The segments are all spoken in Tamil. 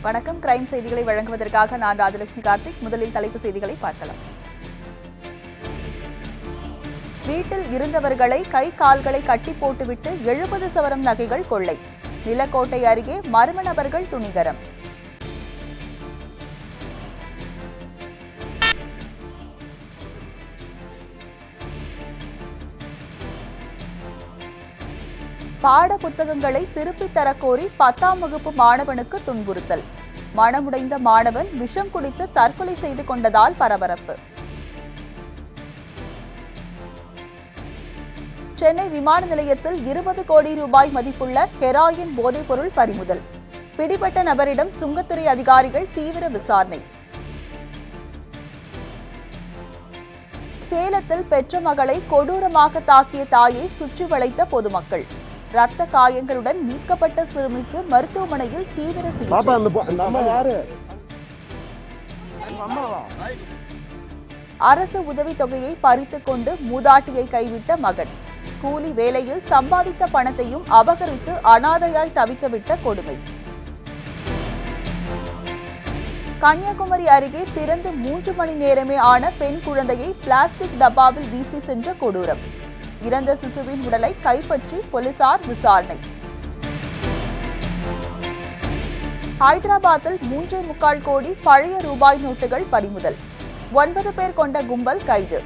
வணக்கம். கிரைம் செய்திகளை வழங்குவதற்காக நான் ராஜலட்சுமி கார்த்திக். முதலில் தலைப்பு செய்திகளை பார்க்கலாம். வீட்டில் இருந்தவர்களை கை கால்களை கட்டி போட்டுவிட்டு 70 சவரம் நகைகள் கொள்ளை. நிலக்கோட்டை அருகே மர்ம நபர்கள் துணிகரம். பாட புத்தகங்களை திருப்பித் தரக்கோரி 10ஆம் வகுப்பு மாணவனுக்கு துன்புறுத்தல். மனமுடைந்த மாணவன் விஷம் குடித்து தற்கொலை செய்து கொண்டதால் பரபரப்பு. சென்னை விமான நிலையத்தில் 20 கோடி ரூபாய் மதிப்புள்ள ஹெராயின் போதைப்பொருள் பறிமுதல். பிடிபட்ட நபரிடம் சுங்கத்துறை அதிகாரிகள் தீவிர விசாரணை. சேலத்தில் பெற்ற மகளை கொடூரமாக தாக்கிய தாயை சுற்றி வளைத்த பொதுமக்கள். ரத்த காயங்களுடன் மீட்கப்பட்ட சிறுமிக்கு மருத்துவமனையில் தீவிர சிகிச்சை. அரசு உதவித்தொகையை பறித்துக் கொண்டு மூதாட்டியை கைவிட்ட மகன். கூலி வேலையில் சம்பாதித்த பணத்தையும் அபகரித்து அனாதையாய் தவிக்கவிட்ட கொடுமை. கன்னியாகுமரி அருகே பிறந்து 3 மணி நேரமே ஆன பெண் குழந்தையை பிளாஸ்டிக் டப்பாவில் வீசி சென்ற கொடூரம். இறந்த சிசுவின் உடலை கைப்பற்றி போலீசார் விசாரணை. ஹைதராபாத்தில் 3.25 கோடி பழைய ரூபாய் நோட்டுகள் பறிமுதல். 9 பேர் கொண்ட கும்பல் கைது.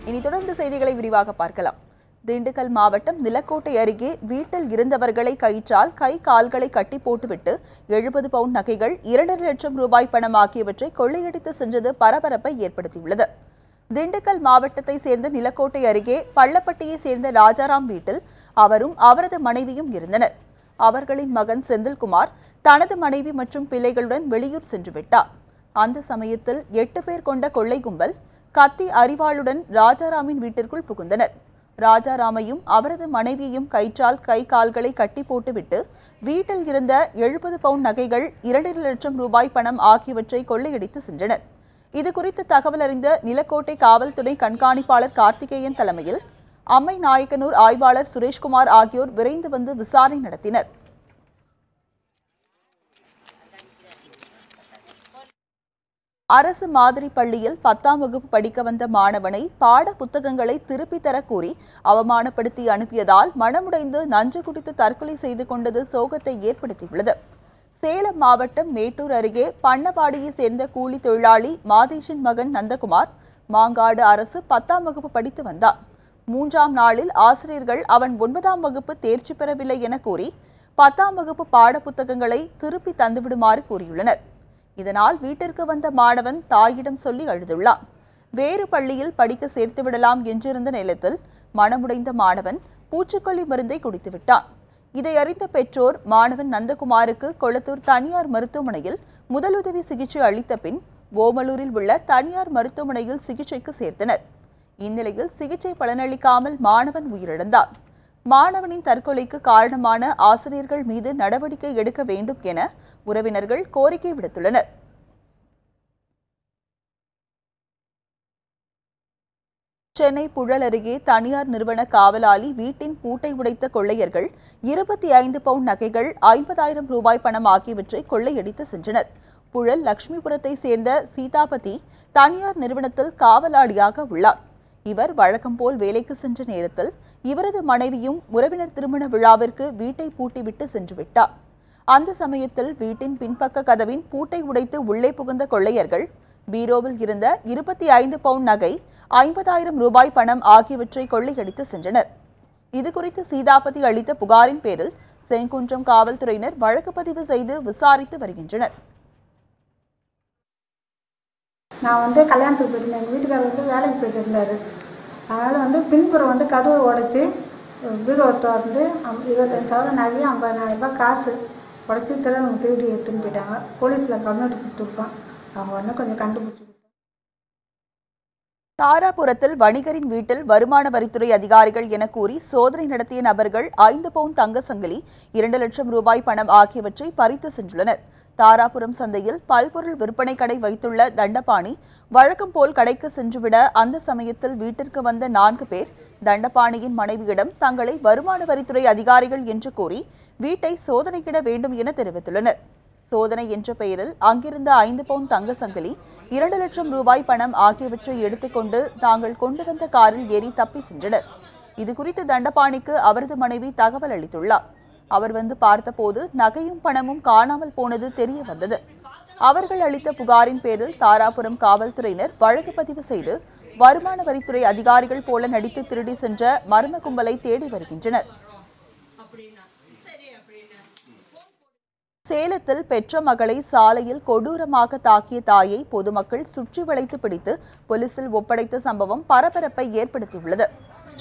இனி தொடர்ந்து செய்திகளை விரிவாக பார்க்கலாம். திண்டுக்கல் மாவட்டம் நிலக்கோட்டை அருகே வீட்டில் இருந்தவர்களை கயிற்றால் கை கால்களை கட்டி போட்டுவிட்டு 70 பவுன் நகைகள், 2.5 லட்சம் ரூபாய் பணம் ஆகியவற்றை கொள்ளையடித்து சென்றது பரபரப்பை ஏற்படுத்தியுள்ளது. திண்டுக்கல் மாவட்டத்தை சேர்ந்த நிலக்கோட்டை அருகே பள்ளப்பட்டியை சேர்ந்த ராஜாராம் வீட்டில் அவரும் அவரது மனைவியும் இருந்தனர். அவர்களின் மகன் செந்தில்குமார் தனது மனைவி மற்றும் பிள்ளைகளுடன் வெளியூர் சென்று விட்டார். அந்த சமயத்தில் 8 பேர் கொண்ட கொள்ளை கும்பல் கத்தி அரிவாளுடன் ராஜாராமின் வீட்டிற்குள் புகுந்தனர். ராஜாராமையும் அவரது மனைவியையும் கயிற்றால் கை கால்களை கட்டி போட்டுவிட்டு வீட்டில் இருந்த 70 பவுன் நகைகள், 2.5 லட்சம் ரூபாய் பணம் ஆகியவற்றை கொள்ளையடித்து சென்றனர். இதுகுறித்து தகவல் அறிந்த நிலக்கோட்டை காவல்துறை கண்காணிப்பாளர் கார்த்திகேயன் தலைமையில் அம்மை நாயக்கனூர் ஆய்வாளர் சுரேஷ்குமார் ஆகியோர் விரைந்து வந்து விசாரணை நடத்தினர். அரசு மாதிரி பள்ளியில் 10ஆம் வகுப்பு படிக்க வந்த மாணவனை பாட புத்தகங்களை திருப்பி தரக் கூறி அவமானப்படுத்தி அனுப்பியதால் மனமுடைந்து நஞ்சு குடித்து தற்கொலை செய்து கொண்டது சோகத்தை ஏற்படுத்தியுள்ளது. சேலம் மாவட்டம் மேட்டூர் அருகே பண்ணவாடியை சேர்ந்த கூலி தொழிலாளி மாதேஷின் மகன் நந்தகுமார் மாங்காடு அரசு 10ஆம் வகுப்பு படித்து வந்தார். 3ஆம் நாளில் ஆசிரியர்கள் அவன் 9ஆம் வகுப்பு தேர்ச்சி பெறவில்லை என கூறி 10ஆம் வகுப்பு பாட புத்தகங்களை திருப்பி தந்துவிடுமாறு கூறியுள்ளனர். இதனால் வீட்டிற்கு வந்த மாணவன் தாயிடம் சொல்லி அழுதுள்ளான். வேறு பள்ளியில் படிக்க சேர்த்து விடலாம் என்றிருந்த நிலையத்தில் மனமுடைந்த மாணவன் பூச்சிக்கொல்லி மருந்தை குடித்துவிட்டான். இதை அறிந்த பெற்றோர் மாணவன் நந்தகுமாருக்கு கொளத்தூர் தனியார் மருத்துவமனையில் முதலுதவி சிகிச்சை அளித்த பின் ஓமலூரில் உள்ள தனியார் மருத்துவமனையில் சிகிச்சைக்கு சேர்த்தனர். இந்நிலையில் சிகிச்சை பலனளிக்காமல் மாணவன் உயிரிழந்தார். மாணவனின் தற்கொலைக்கு காரணமான ஆசிரியர்கள் மீது நடவடிக்கை எடுக்க வேண்டும் என உறவினர்கள் கோரிக்கை விடுத்துள்ளனர். சென்னை புழல் அருகே தனியார் நிறுவன காவலாளி வீட்டின் பூட்டை உடைத்த கொள்ளையர்கள் 25 பவுன் நகைகள், 50,000 ரூபாய் பணம் ஆகியவற்றை கொள்ளையடித்து சென்றனர். புழல் லட்சுமிபுரத்தை சேர்ந்த சீதாபதி தனியார் நிறுவனத்தில் காவலாளியாக உள்ளார். இவர் வழக்கம் போல் வேலைக்கு சென்ற நேரத்தில் இவரது மனைவியும் உறவினர் திருமண விழாவிற்கு வீட்டை பூட்டிவிட்டு சென்று விட்டார். அந்த சமயத்தில் வீட்டின் பின்பக்க கதவின் பூட்டை உடைத்து உள்ளே புகுந்த கொள்ளையர்கள் பீரோவில் இருந்த 25 பவுன் நகை, 50,000 ரூபாய் பணம் ஆகியவற்றை கொள்ளையடித்து சென்றனர். இதுகுறித்து சீதாபதி அளித்த புகாரின் பேரில் செங்குன்றம் காவல்துறையினர் வழக்கு பதிவு செய்து விசாரித்து வருகின்றனர். நான் கல்யாணத்துக்கு போயிருந்தேன். எங்கள் வீட்டுக்காரர் வேலைக்கு போயிட்டு இருந்தார். அதனால் பின்புறம் கதவை உடைச்சி பீரோ திறந்து 25 சவரம் நகை, 50,000 ரூபாய் காசு உடச்சி திருடி எடுத்துன்னு போயிட்டாங்க. போலீஸில் கம்ப்ளைண்ட் கொடுத்துருக்கோம். அவங்க கொஞ்சம் கண்டுபிடிச்சி. தாராபுரத்தில் வணிகரின் வீட்டில் வருமான வரித்துறை அதிகாரிகள் என கூறி சோதனை நடத்திய நபர்கள் 5 பவுன் தங்க சங்கிலி, 2 லட்சம் ரூபாய் பணம் ஆகியவற்றை பறித்து சென்றுள்ளனர். தாராபுரம் சந்தையில் பல்பொருள் விற்பனை கடை வைத்துள்ள தண்டபாணி வழக்கம் போல் கடைக்கு சென்றுவிட அந்த சமயத்தில் வீட்டிற்கு வந்த 4 பேர் தண்டபாணியின் மனைவியிடம் தங்களை வருமான வரித்துறை அதிகாரிகள் என்று கூறி வீட்டை சோதனையிட வேண்டும் என தெரிவித்துள்ளனர். சோதனை என்ற பெயரில் அங்கிருந்த 5 பவுன் தங்க சங்கிலி, 2 லட்சம் ரூபாய் பணம் ஆகியவற்றை எடுத்துக்கொண்டு தாங்கள் கொண்டு வந்த காரில் ஏறி தப்பி சென்றனர். இதுகுறித்து தண்டபாணிக்கு அவரது மனைவி தகவல் அளித்துள்ளார். அவர் வந்து பார்த்தபோது நகையும் பணமும் காணாமல் போனது தெரிய வந்தது. அவர்கள் அளித்த புகாரின் பேரில் தாராபுரம் காவல்துறையினர் வழக்கு பதிவு செய்து வருமான வரித்துறை அதிகாரிகள் போல நடித்து திருடி சென்ற மர்ம கும்பலை தேடி வருகின்றனர். சேலத்தில் பெற்ற மகளை சாலையில் கொடூரமாக தாக்கிய தாயை பொதுமக்கள் சுற்றி வளைத்து பிடித்து போலீசில் ஒப்படைத்த சம்பவம் பரபரப்பை ஏற்படுத்தியுள்ளது.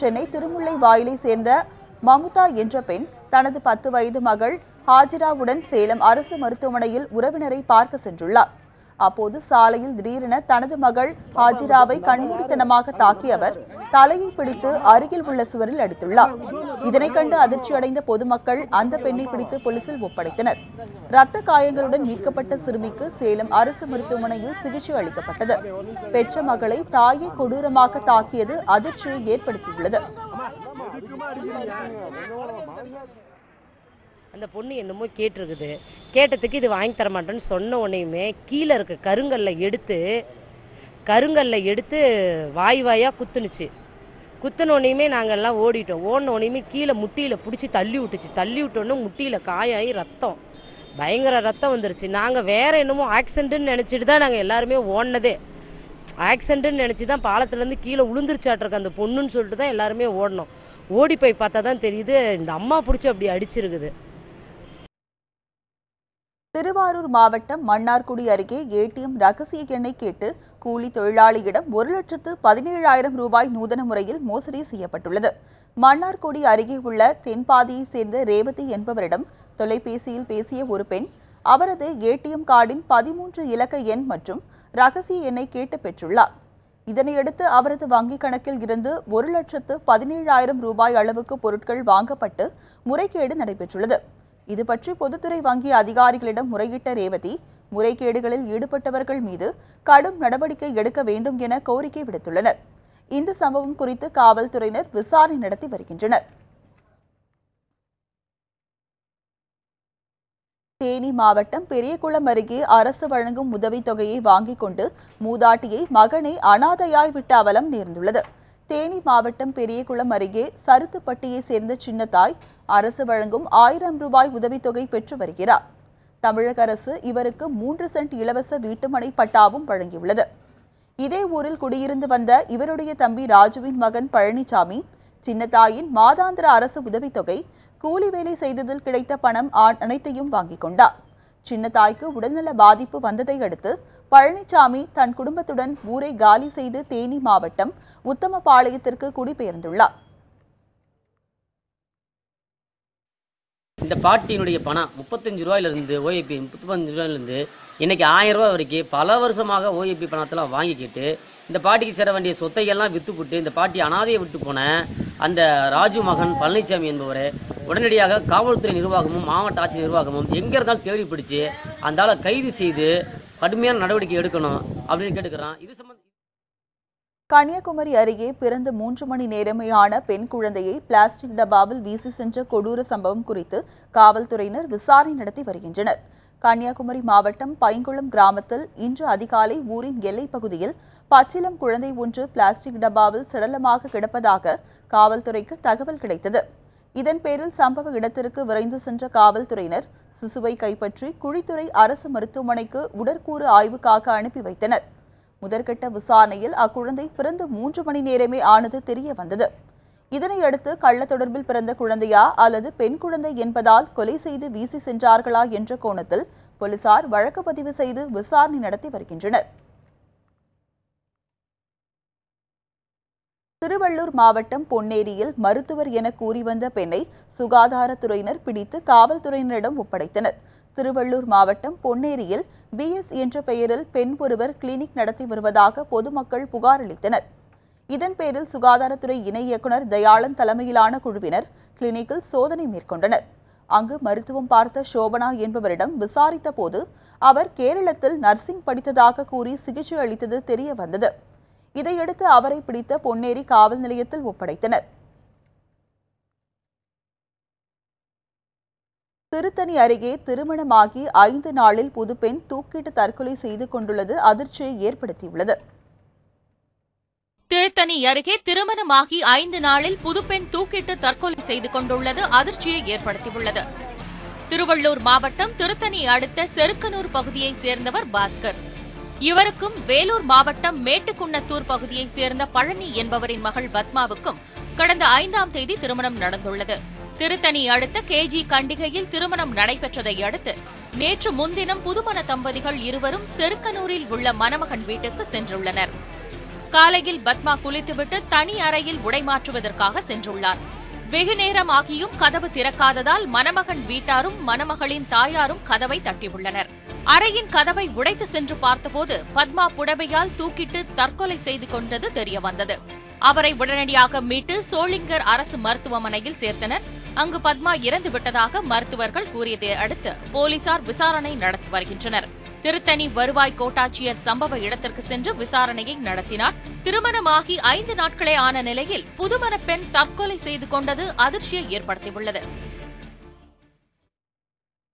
சென்னை திருமுல்லை வாயிலை சேர்ந்த மமுதா என்ற பெண் தனது 10 வயது மகள் ஹாஜிராவுடன் சேலம் அரசு மருத்துவமனையில் உறவினரை பார்க்க சென்றுள்ளார். அப்போது சாலையில் திடீரென தனது மகள் ஹாஜிராவை கண்மூடித்தனமாக தாக்கிய அவர் தலையை பிடித்து அருகில் உள்ள சுவரில் அடித்துள்ளார். இதனை கண்டு அதிர்ச்சியடைந்த பொதுமக்கள் அந்த பெண்ணை பிடித்து போலீசில் ஒப்படைத்தனர். இரத்த காயங்களுடன் மீட்கப்பட்ட சிறுமிக்கு சேலம் அரசு மருத்துவமனையில் சிகிச்சை அளிக்கப்பட்டது. பெற்ற மகளை தாயை கொடூரமாக தாக்கியது அதிர்ச்சியை ஏற்படுத்தியுள்ளது. அந்த பொண்ணு என்னமோ கேட்டிருக்குது. கேட்டதுக்கு இது வாங்கி தர மாட்டேன்னு சொன்ன உடனேயுமே கீழே இருக்க கருங்கல்ல எடுத்து வாயாக குத்துனுச்சு. குத்துனோடனையுமே நாங்கள் எல்லாம் ஓடிட்டோம். ஓடினோடனையுமே கீழே முட்டியில் பிடிச்சி தள்ளி விட்டுச்சு. தள்ளி விட்டோன்னே முட்டியில் காயாகி ரத்தம், பயங்கர ரத்தம் வந்துருச்சு. நாங்கள் வேறு என்னமோ ஆக்சிடென்ட்னு நினச்சிட்டு தான் நாங்கள் எல்லாருமே ஓடினதே. ஆக்சிடென்ட்னு நினச்சி தான் பாலத்துலேருந்து கீழே உளுந்துருச்சாட்டிருக்கு அந்த பொண்ணுன்னு சொல்லிட்டு தான் எல்லாருமே ஓடினோம். ஓடி போய் பார்த்தா தான் தெரியுது இந்த அம்மா பிடிச்சி அப்படி அடிச்சிருக்குது. திருவாரூர் மாவட்டம் மன்னார்குடி அருகே ஏடிஎம் ரகசிய எண்ணை கேட்டு கூலி தொழிலாளியிடம் 1,17,000 ரூபாய் நூதன முறையில் மோசடி செய்யப்பட்டுள்ளது. மன்னார்குடி அருகே உள்ள தென்பாதியை சேர்ந்த ரேவதி என்பவரிடம் தொலைபேசியில் பேசிய ஒரு பெண் அவரது ஏடிஎம் கார்டின் 13 இலக்க எண் மற்றும் ரகசிய எண்ணை கேட்டு பெற்றுள்ளார். இதனையடுத்து அவரது வங்கிக் கணக்கில் இருந்து 1,17,000 ரூபாய் அளவுக்கு பொருட்கள் வாங்கப்பட்டு முறைகேடு நடைபெற்றுள்ளது. இது பற்றி பொதுத்துறை வங்கி அதிகாரிகளிடம் முறையிட்ட ரேவதி முறைகேடுகளில் ஈடுபட்டவர்கள் மீது கடும் நடவடிக்கை எடுக்க வேண்டும் என கோரிக்கை விடுத்துள்ளனர். இந்த சம்பவம் குறித்து காவல்துறையினர் விசாரணை நடத்தி வருகின்றனர். தேனி மாவட்டம் பெரியகுளம் அருகே அரசு வழங்கும் உதவித்தொகையை வாங்கிக் கொண்டு மூதாட்டியை மகனை அனாதையாய் விட்ட அவலம் நேர்ந்துள்ளது. தேனி மாவட்டம் பெரியகுளம் அருகே சருத்துப்பட்டியை சேர்ந்த சின்னத்தாய் அரசு வழங்கும் 1000 ரூபாய் உதவித்தொகை பெற்று வருகிறார். தமிழக அரசு இவருக்கு 3 சென்ட் இலவச வீட்டுமனை பட்டாவும் வழங்கியுள்ளது. இதே ஊரில் குடியிருந்து வந்த இவருடைய தம்பி ராஜுவின் மகன் பழனிசாமி சின்னத்தாயின் மாதாந்திர அரசு உதவித்தொகை, கூலி வேலை செய்ததில் கிடைத்த பணம் அனைத்தையும் வாங்கிக் கொண்டார். சின்னத்தாய்க்கு உடல்நல பாதிப்பு வந்ததை அடுத்து பழனிசாமி தன் குடும்பத்துடன் ஊரை காலி செய்து தேனி மாவட்டம் உத்தமபாளையத்திற்கு குடிபெயர்ந்துள்ளார். இந்த பாட்டியினுடைய பணம் 35 ரூபாயிலிருந்து ஓஏபி 35 ரூபாயிலிருந்து இன்னைக்கு 1000 ரூபாய் வரைக்கும் பல வருஷமாக ஓஏபி பணத்தெல்லாம் வாங்கிக்கிட்டு இந்த பாட்டிக்கு சேர வேண்டிய சொத்தையெல்லாம் விற்றுப்புட்டு இந்த பாட்டி அனாதையை விட்டு போன அந்த ராஜு மகன் பழனிசாமி என்பவரை உடனடியாக காவல்துறை நிர்வாகமும் மாவட்ட ஆட்சி நிர்வாகமும் எங்கே இருந்தாலும் தேடி பிடிச்சு அந்த ஆளை கைது செய்து கடுமையான நடவடிக்கை எடுக்கணும் அப்படின்னு கேட்டுக்கிறான். இது சம்பந்தம் கன்னியாகுமரி அருகே பிறந்து 3 மணி நேரமே ஆன பெண் குழந்தையை பிளாஸ்டிக் டப்பாவில் வீசி சென்ற கொடூர சம்பவம் குறித்து காவல்துறையினர் விசாரணை நடத்தி வருகின்றனர். கன்னியாகுமரி மாவட்டம் பைங்குளம் கிராமத்தில் இன்று அதிகாலை ஊரின் எல்லைப் பகுதியில் பச்சிளம் குழந்தை ஒன்று பிளாஸ்டிக் டப்பாவில் சடலமாக கிடப்பதாக காவல்துறைக்கு தகவல் கிடைத்தது. இதன் பேரில் சம்பவ இடத்திற்கு விரைந்து சென்ற காவல்துறையினர் சிசுவை கைப்பற்றி குழித்துறை அரசு மருத்துவமனைக்கு உடற்கூறு ஆய்வுக்காக அனுப்பி வைத்தனர். முதற்கட்ட விசாரணையில் அக்குழந்தை பிறந்து 3 மணி நேரமே ஆனது தெரிய வந்தது. இதனையடுத்து கள்ள தொடர்பில் பிறந்த குழந்தையா அல்லது பெண் குழந்தை என்பதால் கொலை செய்து வீசி சென்றார்களா என்ற கோணத்தில் போலீசார் வழக்கு பதிவு செய்து விசாரணை நடத்தி வருகின்றனர். திருவள்ளூர் மாவட்டம் பொன்னேரியில் மருத்துவர் என கூறி வந்த பெண்ணை சுகாதாரத்துறையினர் பிடித்து காவல்துறையினரிடம் ஒப்படைத்தனர். திருவள்ளூர் மாவட்டம் பொன்னேரியில் பிஎஸ் என்ற பெயரில் பெண் ஒருவர் கிளினிக் நடத்தி வருவதாக பொதுமக்கள் புகார் அளித்தனர். இதன் பேரில் சுகாதாரத்துறை இணை இயக்குநர் தயாளன் தலைமையிலான குழுவினர் கிளினிக்கில் சோதனை மேற்கொண்டனர். அங்கு மருத்துவம் பார்த்த சோபனா என்பவரிடம் விசாரித்த போது அவர் கேரளத்தில் நர்சிங் படித்ததாக கூறி சிகிச்சை அளித்தது தெரிய வந்தது. இதையடுத்து அவரை பிடித்த பொன்னேரி காவல் நிலையத்தில் ஒப்படைத்தனர். திருத்தணி அருகே திருமணமாகி 5 நாளில் புதுப்பெண் தூக்கிட்டு தற்கொலை செய்து கொண்டுள்ளது அதிர்ச்சியை ஏற்படுத்தியுள்ளது. திருத்தணி அருகே திருமணமாகி 5 நாளில் புதுப்பெண் தூக்கிட்டு தற்கொலை செய்து கொண்டுள்ளது அதிர்ச்சியை ஏற்படுத்தியுள்ளது. திருவள்ளூர் மாவட்டம் திருத்தணி அடுத்த செருக்கனூர் பகுதியைச் சேர்ந்தவர் பாஸ்கர். இவருக்கும் வேலூர் மாவட்டம் மேட்டுக்குன்னத்தூர் பகுதியைச் சேர்ந்த பழனி என்பவரின் மகள் பத்மாவுக்கும் கடந்த 5ஆம் தேதி திருமணம் நடந்துள்ளது. திருத்தணி அடுத்த கேஜி கண்டிகையில் திருமணம் நடைபெற்றதை அடுத்து நேற்று முன்தினம் புதுமண தம்பதிகள் இருவரும் செருக்கனூரில் உள்ள மணமகன் வீட்டுக்கு சென்றுள்ளனர். காலையில் பத்மா குளித்துவிட்டு தனி அறையில் உடைமாற்றுவதற்காக சென்றுள்ளார். வெகு நேரம் ஆகியும் கதவு திறக்காததால் மணமகன் வீட்டாரும் மணமகளின் தாயாரும் கதவை தட்டியுள்ளனர். அறையின் கதவை உடைத்து சென்று பார்த்தபோது பத்மா புடவையால் தூக்கிட்டு தற்கொலை செய்து கொண்டது தெரியவந்தது. அவரை உடனடியாக மீட்டு சோளிங்கர் அரசு மருத்துவமனையில் சேர்த்தனர். அங்கு பத்மா இறந்துவிட்டதாக மருத்துவர்கள் கூறியதை அடுத்து போலீசார் விசாரணை நடத்தி வருகின்றனர். திருத்தணி வருவாய் கோட்டாட்சியர் சம்பவ இடத்திற்கு சென்று விசாரணையை நடத்தினார். திருமணமாகி 5 நாட்களே ஆன நிலையில் புதுமண பெண் தற்கொலை செய்து கொண்டது அதிர்ச்சியை ஏற்படுத்தியுள்ளது.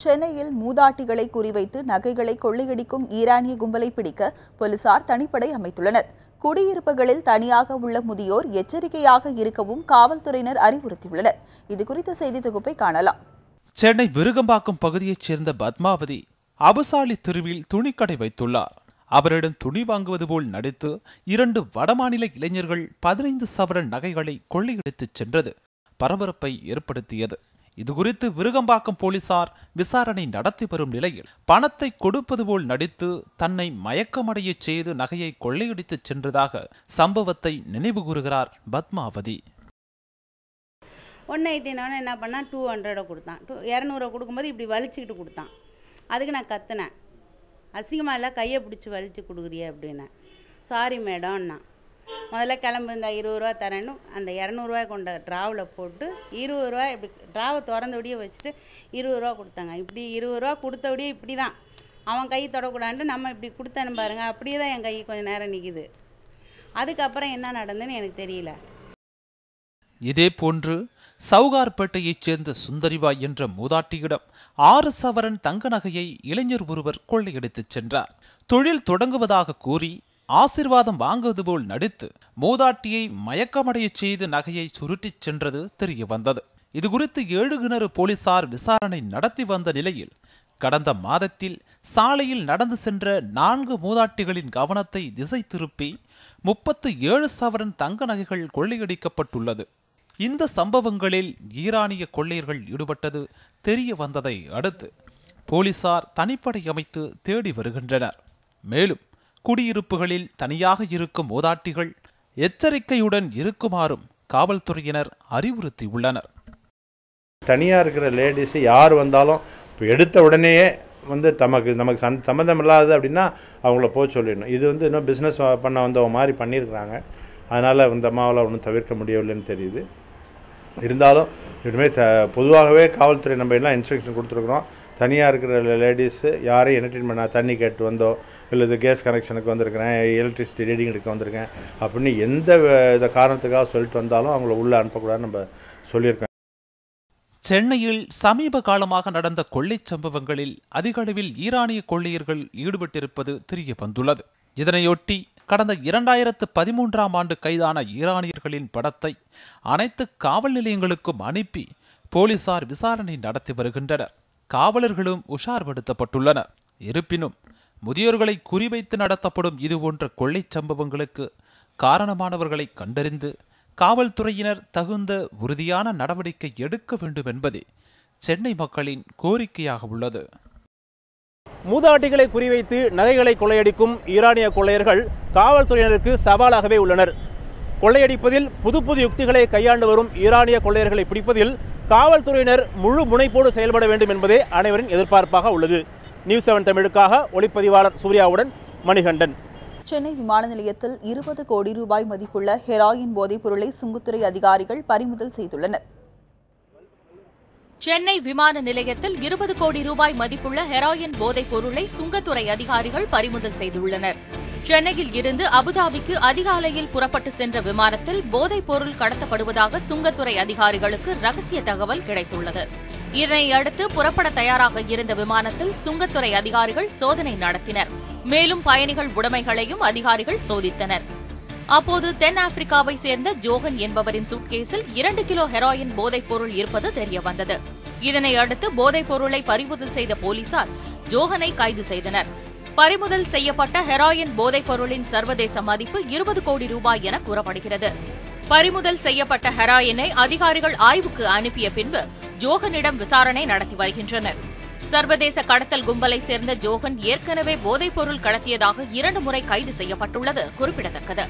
சென்னையில் மூதாட்டிகளை குறிவைத்து நகைகளை கொள்ளையடிக்கும் ஈரானிய கும்பலை பிடிக்க போலீசார் தனிப்படை அமைத்துள்ளனர். குடியிருப்புகளில் தனியாக உள்ள முதியோர் எச்சரிக்கையாக இருக்கவும் காவல்துறையினர் அறிவுறுத்தியுள்ளனர். இதுகுறித்த செய்தி தொகுப்பை காணலாம். சென்னை விருகம்பாக்கம் பகுதியைச் சேர்ந்த பத்மாவதி அபுசாலி தெருவில் துணிக்கடை வைத்துள்ளார். அவரிடம் துணி வாங்குவது போல் நடித்து 2 வடமாநில இளைஞர்கள் 15 சவரன் நகைகளை கொள்ளையடித்துச் சென்றது பரபரப்பை ஏற்படுத்தியது. இதுகுறித்து விருகம்பாக்கம் போலீசார் விசாரணை நடத்தி வரும் நிலையில் பணத்தை கொடுப்பது போல் நடித்து தன்னை மயக்கமடையச் செய்து நகையை கொள்ளையடித்துச் சென்றதாக சம்பவத்தை நினைவு கூறுகிறார் பத்மாவதி. 189 என்ன பண்ணால் 200 கொடுத்தான். 200 கொடுக்கும்போது இப்படி வலிச்சுக்கிட்டு கொடுத்தான். அதுக்கு நான் கத்துனேன், அசிங்கமாக இல்லை கையை பிடிச்சி வலிச்சு கொடுக்குறிய அப்படின்னு. சாரி மேடம்னா முதல்ல கிளம்பு, இந்த 20 ரூபா தரேன்னு அந்த 200 ரூபாய் கொண்ட ட்ராவில் போட்டு 20 ரூபா இப்படி ட்ராவை திறந்தபடியே வச்சுட்டு 20 ரூபா கொடுத்தாங்க. இப்படி 20 ரூபா கொடுத்தபடியே இப்படி தான் அவன் கை தொடக்கூடாதுன்ட்டு நம்ம இப்படி கொடுத்தேன்னு பாருங்க, அப்படியே தான் என் கை கொஞ்சம் நேரம் நிற்கிது. அதுக்கப்புறம் என்ன நடந்ததுன்னு எனக்கு தெரியல. இதே போன்று சவுகார்பேட்டையைச் சேர்ந்த சுந்தரிபாய் என்ற மூதாட்டியிடம் 6 சவரன் தங்க நகையை இளைஞர் ஒருவர் கொள்ளையடித்துச் சென்றார். தொழில் தொடங்குவதாக கூறி ஆசிர்வாதம் வாங்குவது போல் நடித்து மூதாட்டியை மயக்கமடையச் செய்து நகையை சுருட்டிச் சென்றது தெரிய வந்தது. இதுகுறித்து 7 கிணறு போலீசார் விசாரணை நடத்தி வந்த நிலையில் கடந்த மாதத்தில் சாலையில் நடந்து சென்ற 4 மூதாட்டிகளின் கவனத்தை திசை திருப்பி 37 சவரன் தங்க நகைகள் கொள்ளையடிக்கப்பட்டுள்ளது. இந்த சம்பவங்களில் ஈரானிய கொள்ளையர்கள் ஈடுபட்டது தெரிய வந்ததை அடுத்து போலீசார் தனிப்படை அமைத்து தேடி வருகின்றனர். மேலும் குடியிருப்புகளில் தனியாக இருக்கும் மூதாட்டிகள் எச்சரிக்கையுடன் இருக்குமாறும் காவல்துறையினர் அறிவுறுத்தியுள்ளனர். தனியாக இருக்கிற லேடிஸ் யார் வந்தாலும் இப்போ எடுத்த உடனேயே நமக்கு சம்மந்தம் இல்லாது அப்படின்னா அவங்கள போக சொல்லிடணும். இது இன்னும் பிஸ்னஸ் பண்ண வந்தவங்க மாதிரி பண்ணியிருக்கிறாங்க. அதனால் இந்த அம்மாவில் ஒன்றும் தவிர்க்க முடியவில்லைன்னு தெரியுது. இருந்தாலும் இனிமேல் பொதுவாகவே காவல்துறை நம்ம எல்லாம் இன்ஸ்ட்ரக்ஷன் கொடுத்துருக்குறோம். தனியாக இருக்கிற லேடிஸு யாரையும் என்டர்டெயின் பண்ண தண்ணி கேட்டு வந்தோ இல்லை இது கேஸ் கனெக்ஷனுக்கு வந்திருக்கிறேன், எலக்ட்ரிசிட்டி ரீடிங் எடுக்க வந்திருக்கேன் அப்படின்னு எந்த இதை காரணத்துக்காக சொல்லிட்டு வந்தாலும் அவங்கள உள்ளே அனுப்பக்கூடாதுன்னு நம்ம சொல்லியிருக்கோம். சென்னையில் சமீப காலமாக நடந்த கொள்ளைச் சம்பவங்களில் அதிக அளவில் ஈரானிய கொள்ளையர்கள் ஈடுபட்டிருப்பது தெரிய வந்துள்ளது. இதனையொட்டி கடந்த 2013ஆம் ஆண்டு கைதான ஈரானியர்களின் படத்தை அனைத்து காவல் நிலையங்களுக்கும் அனுப்பி போலீசார் விசாரணை நடத்தி வருகின்றனர். காவலர்களும் உஷார்படுத்தப்பட்டுள்ளனர். இருப்பினும் முதியோர்களை குறிவைத்து நடத்தப்படும் இதுபோன்ற கொள்ளைச் சம்பவங்களுக்கு காரணமானவர்களை கண்டறிந்து காவல்துறையினர் தகுந்த உறுதியான நடவடிக்கை எடுக்க வேண்டும் என்பதே சென்னை மக்களின் கோரிக்கையாக உள்ளது. மூதாட்டிகளை குறிவைத்து நகைகளை கொள்ளையடிக்கும் ஈரானிய கொள்ளையர்கள் காவல்துறையினருக்கு சவாலாகவே உள்ளனர். கொள்ளையடிப்பதில் புது புது யுக்திகளை கையாண்டு வரும் ஈரானிய கொள்ளையர்களை பிடிப்பதில் காவல்துறையினர் முழு முனைப்போடு செயல்பட வேண்டும் என்பதே அனைவரின் எதிர்பார்ப்பாக உள்ளது. நியூஸ் 7 தமிழுக்காக ஒளிப்பதிவாளர் சூர்யாவுடன் மணிகண்டன். சென்னை விமான நிலையத்தில் 20 கோடி ரூபாய் மதிப்புள்ள ஹெராயின் போதைப் பொருளை சுங்கத்துறை அதிகாரிகள் பறிமுதல் செய்துள்ளனர். சென்னை விமான நிலையத்தில் 20 கோடி ரூபாய் மதிப்புள்ள ஹெராயின் போதைப் பொருளை சுங்கத்துறை அதிகாரிகள் பறிமுதல் செய்துள்ளனர். சென்னையில் இருந்து அபுதாபிக்கு அதிகாலையில் புறப்பட்டு சென்ற விமானத்தில் போதைப் பொருள் கடத்தப்படுவதாக சுங்கத்துறை அதிகாரிகளுக்கு ரகசிய தகவல் கிடைத்துள்ளது. இதனையடுத்து புறப்பட தயாராக இருந்த விமானத்தில் சுங்கத்துறை அதிகாரிகள் சோதனை நடத்தினர். மேலும் பயணிகள் உடைமைகளையும் அதிகாரிகள் சோதித்தனர். அப்போது தென்னாப்பிரிக்காவை சேர்ந்த ஜோகன் என்பவரின் சூட்கேஸில் 2 கிலோ ஹெராயின் போதைப் பொருள் இருப்பது தெரியவந்தது. இதனையடுத்து போதைப் பொருளை பறிமுதல் செய்த போலீசார் ஜோகனை கைது செய்தனர். பறிமுதல் செய்யப்பட்ட ஹெராயின் போதைப் பொருளின் சர்வதேச மதிப்பு 20 கோடி ரூபாய் என கூறப்படுகிறது. பறிமுதல் செய்யப்பட்ட ஹெராயினை அதிகாரிகள் ஆய்வுக்கு அனுப்பிய பின்பு ஜோகனிடம் விசாரணை நடத்தி வருகின்றனர். சர்வதேச கடத்தல் கும்பலை சேர்ந்த ஜோகன் ஏற்கனவே போதைப் பொருள் கடத்தியதாக 2 முறை கைது செய்யப்பட்டுள்ளது குறிப்பிடத்தக்கது.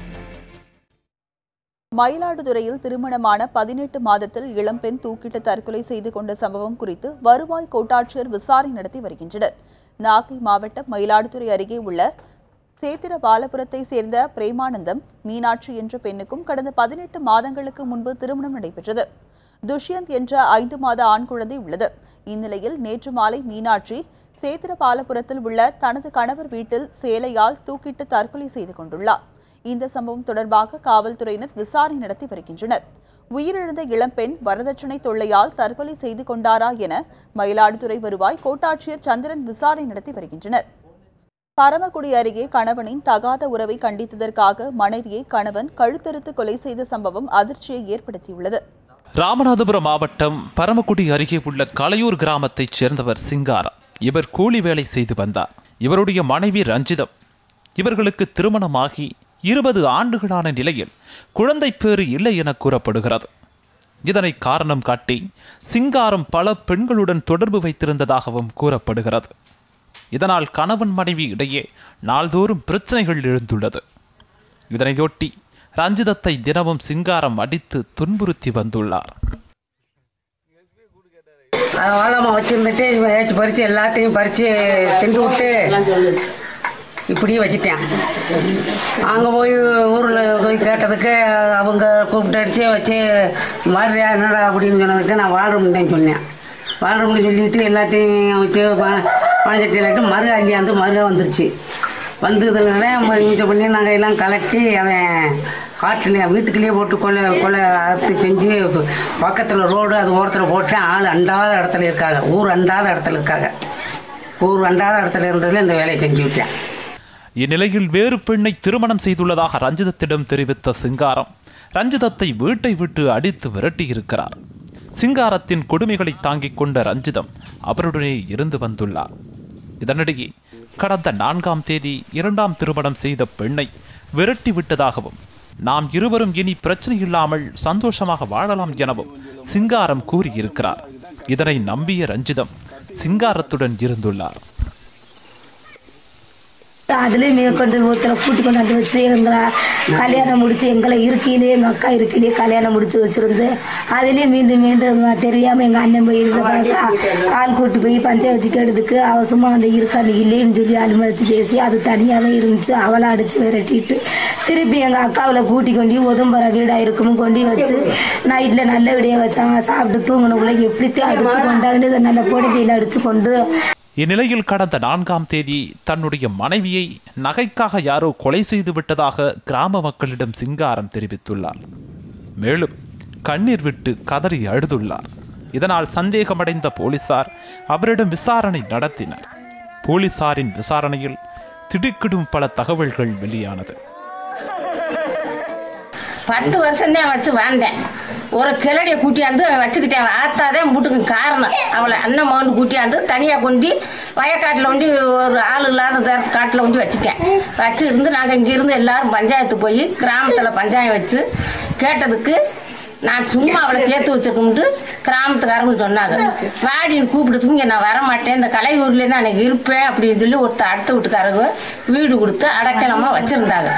மயிலாடுதுறையில் திருமணமான 18 மாதத்தில் இளம்பெண் தூக்கிட்டு தற்கொலை செய்து கொண்ட சம்பவம் குறித்து வருவாய் கோட்டாட்சியர் விசாரணை நடத்தி வருகின்றனர். நாகை மாவட்டம் மயிலாடுதுறை அருகே உள்ள சேத்திரபாலபுரத்தை சேர்ந்த பிரேமானந்தம் மீனாட்சி என்ற பெண்ணுக்கும் கடந்த 18 மாதங்களுக்கு முன்பு திருமணம் நடைபெற்றது. துஷ்யந்த் என்ற 5 மாத ஆண் குழந்தை உள்ளது. இந்நிலையில் நேற்று மாலை மீனாட்சி சேத்திரபாலபுரத்தில் உள்ள தனது கணவர் வீட்டில் சேலையால் தூக்கிட்டு தற்கொலை செய்து கொண்டுள்ளார். இந்த சம்பவம் தொடர்பாக காவல்துறையினர் விசாரணை நடத்தி வருகின்றனர். உயிரிழந்த இளம்பெண் வரதட்சணை தொல்லையால் தற்கொலை செய்து கொண்டாரா என மயிலாடுதுறை வருவாய் கோட்டாட்சியர் சந்திரன் விசாரணை நடத்தி வருகின்றனர். பரமக்குடி அருகே கணவனின் தகாத உறவை கண்டித்ததற்காக மனைவியை கணவன் கழுத்தறுத்து கொலை செய்த சம்பவம் அதிர்ச்சியை ஏற்படுத்தியுள்ளது. ராமநாதபுரம் மாவட்டம் பரமக்குடி அருகே உள்ள கலையூர் கிராமத்தைச் சேர்ந்தவர் சிங்காரா. இவர் கூலி வேலை செய்து வந்தார். இவருடைய மனைவி ரஞ்சிதம். இவர்களுக்கு திருமணமாகி 20 ஆண்டுகளான நிலையில் குழந்தை பேறு இல்லை என கூறப்படுகிறது. இதனை காரணம் காட்டி சிங்காரம் பல பெண்களுடன் தொடர்பு வைத்திருந்ததாகவும் கூறப்படுகிறது. இதனால் கணவன் மனைவி இடையே நாள்தோறும் பிரச்சனைகள் எழுந்துள்ளது. இதனையொட்டி ரஞ்சிதத்தை தினமும் சிங்காரம் அடித்து துன்புறுத்தி வந்துள்ளார். வாழாம வச்சிருந்துட்டு ஏச்சு பறிச்சு எல்லாத்தையும் பறிச்சு தின்று விட்டு இப்படியே வச்சுட்டேன். அங்கே போய் ஊரில் போய் கேட்டதுக்கு அவங்க கூப்பிட்டு அடிச்சு வச்சு வாழ்றியா என்னடா அப்படின்னு சொன்னதுக்கு நான் வாழ்றோம்னு தான் சொன்னேன். வாழ்றோம்னு சொல்லிட்டு எல்லாத்தையும் வச்சு பணச்சட்டியிலாட்டு மருக அள்ளியாந்து மருக வந்துருச்சு. வந்ததுனால மிச்சம் பண்ணி நாங்கள் எல்லாம் கலட்டி அவன் காட்டில் வீட்டுக்குள்ளேயே போட்டு கொலை அறுத்து செஞ்சு பக்கத்தில் ரோடு அது ஓரத்தில் போட்டேன். ஆள் அண்டாத இடத்துல இருக்காங்க. ஊர் அண்டாத இடத்துல இருக்காங்க. ஊர் அண்டாத இடத்துல இருந்ததுல இந்த வேலையை செஞ்சு விட்டேன். இந்நிலையில் வேறு பெண்ணை திருமணம் செய்துள்ளதாக ரஞ்சிதத்திடம் தெரிவித்த சிங்காரம் ரஞ்சிதத்தை வீட்டை விட்டு அடித்து விரட்டியிருக்கிறார். சிங்காரத்தின் கொடுமைகளை தாங்கிக் கொண்ட ரஞ்சிதம் அவருடனே இருந்து வந்துள்ளார். இதனிடையே கடந்த 4ஆம் தேதி 2ஆம் திருமணம் செய்த பெண்ணை விரட்டி விட்டதாகவும் நாம் இருவரும் இனி பிரச்சனை இல்லாமல் சந்தோஷமாக வாழலாம் எனவும் சிங்காரம் கூறியிருக்கிறார். இதனை நம்பிய ரஞ்சிதம் சிங்காரத்துடன் இருந்துள்ளார். அதுலேயும் கொண்டு ஒருத்தரை கூட்டி கொண்டாந்து வச்சு எங்களை கல்யாணம் முடிச்சு எங்களை இருக்கையிலே எங்கள் அக்கா இருக்கையிலே கல்யாணம் முடிச்சு வச்சிருந்து அதுலேயும் மீண்டும் மீண்டும் தெரியாமல் எங்கள் அண்ணன் போய் ஆள் கூட்டி போய் பஞ்சை வச்சு கேட்டதுக்கு அவள் சும்மா அந்த இருக்காண்டு இல்லைன்னு சொல்லி அனுமதிச்சு பேசி அது தனியாகவே இருந்துச்சு. அவளை அடிச்சு விரட்டிட்டு திருப்பி எங்கள் அக்காவில் கூட்டி கொண்டு உதம்பர வீடாக இருக்குமோ கொண்டு வச்சு நைட்டில் நல்ல விடிய வச்சாங்க. சாப்பிட்டு தூங்கினக்குள்ள எப்படி அடிச்சு கொண்டாங்கன்னு இதை நல்ல போடையில் அடிச்சு கொண்டு. இந்நிலையில் கடந்த 4ஆம் தேதி தன்னுடைய மனைவியை நகைக்காக யாரோ கொலை செய்து விட்டதாக கிராம மக்களிடம் சிங்காரம் தெரிவித்துள்ளார். மேலும் கண்ணீர் விட்டு கதறி அழுதுள்ளார். இதனால் சந்தேகமடைந்த போலீசார் அவரிடம் விசாரணை நடத்தினர். போலீசாரின் விசாரணையில் திடுக்கிடும் பல தகவல்கள் வெளியானது. 10 வருஷம் தான் வச்சு வாழ்ந்தேன். ஒரு கிளடியை கூட்டியாந்து வச்சுக்கிட்டேன். ஆத்தாதான் வீட்டுக்கு காரணம். அவளை அண்ணன் மகன் கூட்டியாந்து தனியாக கொண்டு வயக்காட்டில் கொண்டு ஒரு ஆள் இல்லாத காட்டில் கொண்டு வச்சுட்டேன். வச்சு இருந்து நாங்கள் இங்கிருந்து எல்லாரும் பஞ்சாயத்து போய் கிராமத்தில் பஞ்சாயம் வச்சு கேட்டதுக்கு நான் சும்மா அவளை சேர்த்து வச்சிருக்கோம்ட்டு கிராமத்துக்காரங்க சொன்னாங்க. வாடின்னு கூப்பிடுறதுக்கு இங்கே நான் வரமாட்டேன், இந்த கலையூர்லேயே தான் எனக்கு இருப்பேன் அப்படின்னு சொல்லி ஒருத்தர் அடுத்த வீட்டுக்காரங்க வீடு கொடுத்து அடைக்கலமாக வச்சுருந்தாங்க.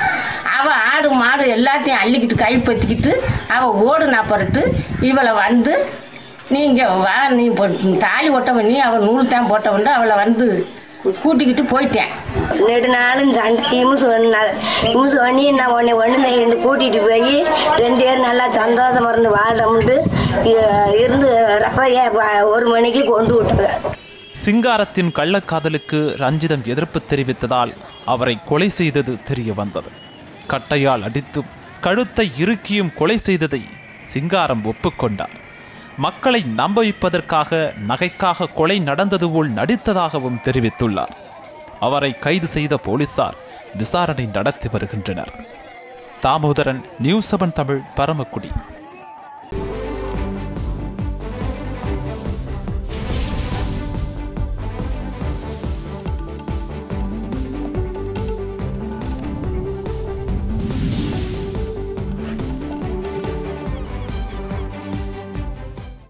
அவள் ஆடு மாடு எல்லாத்தையும் அள்ளிக்கிட்டு கைப்பற்றிக்கிட்டு அவள் ஓடுனா பரட்டு இவளை வந்து நீங்கள் வா நீ தாலி ஒட்டவன் நீ அவள் நூல் தான் போட்டவன்ட்டு அவளை வந்து கூட்டிக்கிட்டு போயிட்டேன். நெடுநாளும் இம்சு பண்ணி நான் ஒன்று கூட்டிகிட்டு போய் 2 பேரும் நல்லா சந்தோஷமா இருந்து வாழ்றோம்ட்டு இருந்து 1 மணிக்கு கொண்டு விட்டாங்க. சிங்காரத்தின் கள்ளக்காதலுக்கு ரஞ்சிதம் எதிர்ப்பு தெரிவித்ததால் அவரை கொலை செய்தது தெரிய வந்தது. கட்டையால் அடித்தும் கழுத்தை இறுக்கியும் கொலை செய்ததை சிங்காரம் ஒப்புக்கொண்டார். மக்களை நம்ப வைப்பதற்காக நகைக்காக கொலை நடந்தது போல் நடித்ததாகவும் தெரிவித்துள்ளார். அவரை கைது செய்த போலீசார் விசாரணை நடத்தி வருகின்றனர். தாமோதரன், நியூஸ் 7 தமிழ், பரமக்குடி.